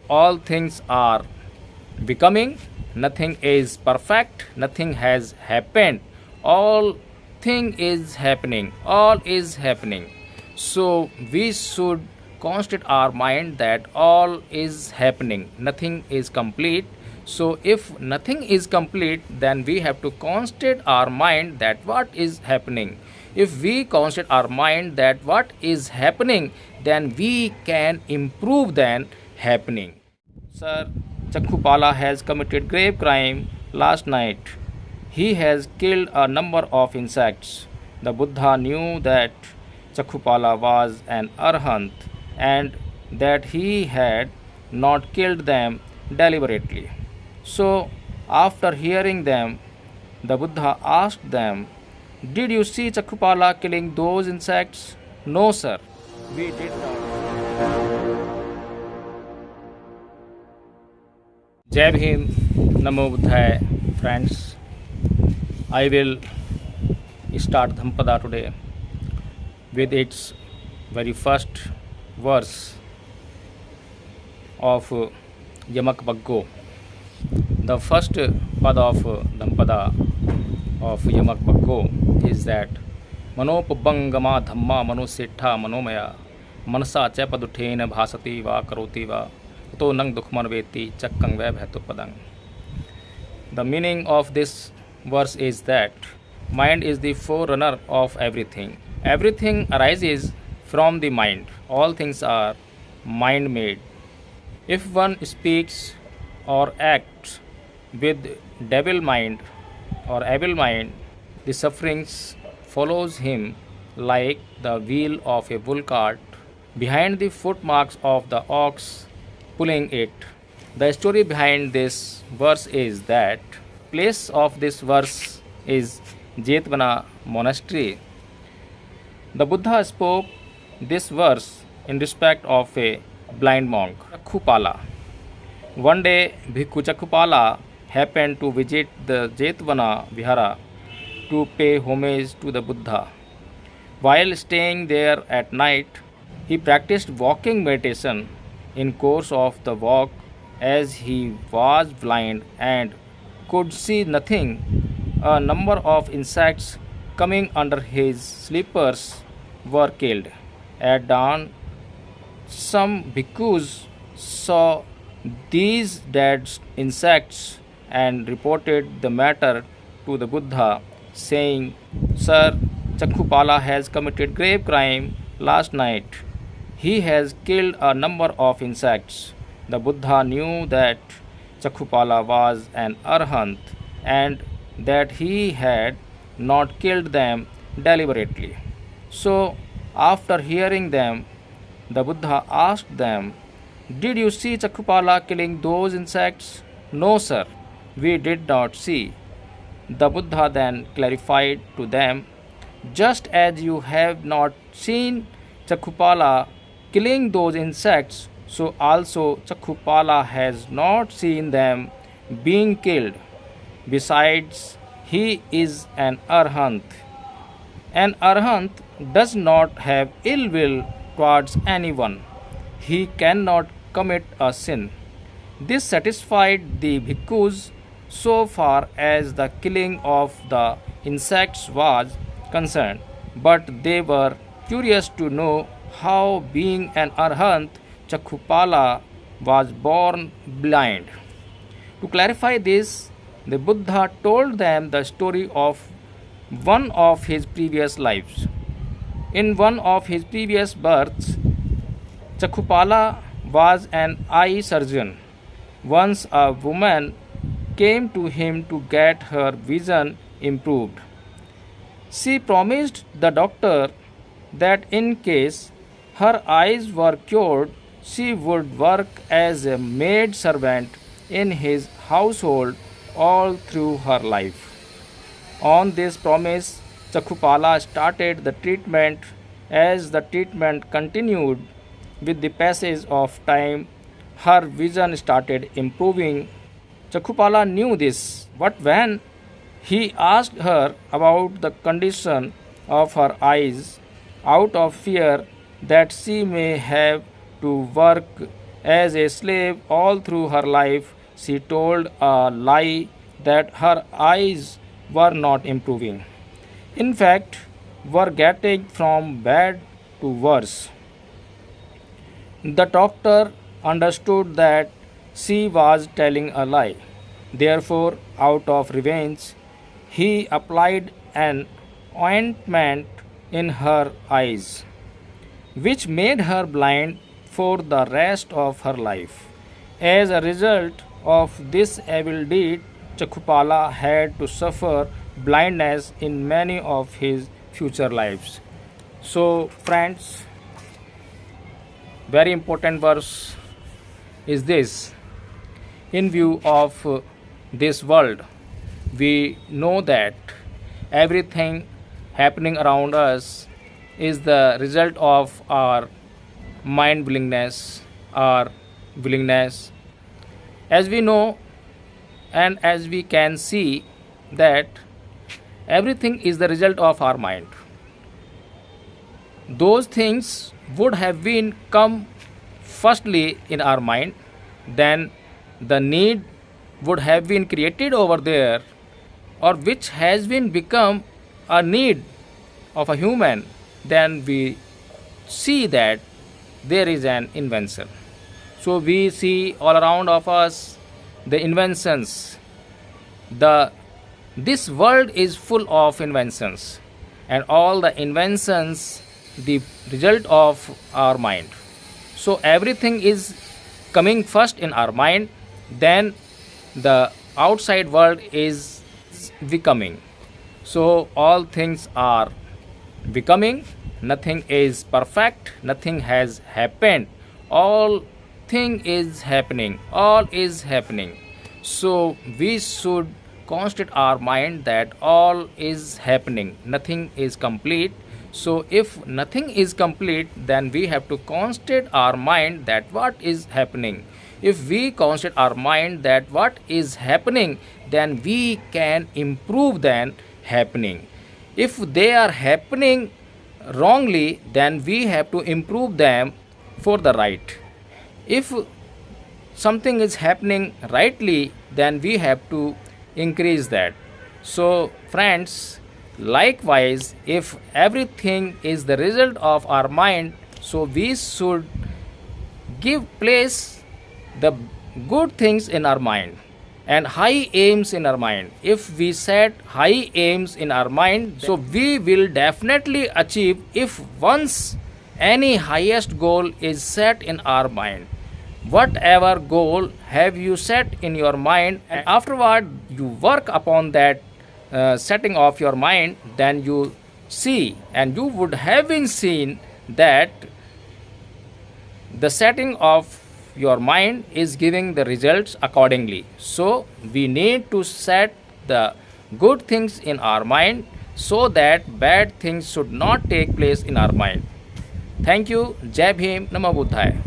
All things are becoming, nothing is perfect, nothing has happened, all thing is happening, all is happening. So we should concentrate our mind that all is happening, nothing is complete. So if nothing is complete, then we have to concentrate our mind that what is happening. If we concentrate our mind that what is happening, then we can improve than happening. Sir, Chakhupala has committed grave crime last night. He has killed a number of insects. The Buddha knew that Chakhupala was an arhat and that he had not killed them deliberately. So, after hearing them, the Buddha asked them, "Did you see Chakhupala killing those insects?" "No, sir, we did not." Jai Bhim, Namo Buddhaya, friends. I will start Dhammpada today with its very first verse of Yamak Baggo. The first pad of Dhammpada of Yamak Baggo is that Manopabangama Dhamma Manusiddha Manomaya Manasa Chapadutena Bhasati Va Karoti Va To Nang Dukhman Veti Chakkang Veb Hatupadang. The meaning of this verse is that mind is the forerunner of everything. Everything arises from the mind. All things are mind made. If one speaks or acts with devil mind or evil mind, the sufferings follows him like the wheel of a bull cart behind the footmarks of the ox pulling it. The story behind this verse is that place of this verse is Jetwana monastery. The Buddha spoke this verse in respect of a blind monk, Chakhupala. One day, Bhikkhu Chakhupala happened to visit the Jetwana Vihara to pay homage to the Buddha. While staying there at night, he practiced walking meditation. In course of the walk, as he was blind and could see nothing, a number of insects coming under his slippers were killed. At dawn, some bhikkhus saw these dead insects and reported the matter to the Buddha, saying, "Sir, Chakhupala has committed grave crime last night. He has killed a number of insects." The Buddha knew that Chakhupala was an arhat and that he had not killed them deliberately. So, after hearing them, the Buddha asked them, "Did you see Chakhupala killing those insects?" "No, sir, we did not see." The Buddha then clarified to them, "Just as you have not seen Chakhupala killing those insects, so also Chakhupala has not seen them being killed. Besides, he is an arhat. An arhat does not have ill will towards anyone. He cannot commit a sin." This satisfied the bhikkhus so far as the killing of the insects was concerned, but they were curious to know how, being an arhat, Chakhupala was born blind. To clarify this, the Buddha told them the story of one of his previous lives. In one of his previous births, Chakhupala was an eye surgeon. Once a woman came to him to get her vision improved. She promised the doctor that in case her eyes were cured, she would work as a maid servant in his household all through her life. On this promise, Chakhupala started the treatment. As the treatment continued, with the passage of time, her vision started improving. Chakhupala knew this, but when he asked her about the condition of her eyes, out of fear that she may have to work As a slave, all through her life, she told a lie that her eyes were not improving. In fact, were getting from bad to worse. The doctor understood that she was telling a lie. Therefore, out of revenge, he applied an ointment in her eyes, which made her blind for the rest of her life. As a result of this evil deed, Chakhupala had to suffer blindness in many of his future lives. So, friends, very important verse is this. In view of this world, we know that everything happening around us is the result of our mind willingness, our willingness. As we know and as we can see that everything is the result of our mind. Those things would have been come firstly in our mind, then the need would have been created over there, or which has been become a need of a human, then we see that there is an invention. So we see all around of us the inventions. The this world is full of inventions, and all the inventions the result of our mind. So everything is coming first in our mind, then the outside world is becoming. So all things are becoming, nothing is perfect, nothing has happened, all thing is happening, all is happening. So we should concentrate our mind that all is happening, nothing is complete. So if nothing is complete, then we have to concentrate our mind that what is happening. If we concentrate our mind that what is happening, then we can improve than happening. If they are happening wrongly, then we have to improve them for the right. If something is happening rightly, then we have to increase that. So friends, likewise, if everything is the result of our mind, so we should give place the good things in our mind and high aims in our mind. If we set high aims in our mind, so we will definitely achieve. If once any highest goal is set in our mind, whatever goal have you set in your mind, and afterward you work upon that setting of your mind, then you see and you would have been seen that the setting of your mind is giving the results accordingly. So we need to set the good things in our mind so that bad things should not take place in our mind. Thank you. Jai Bhim. Namo Buddhaya.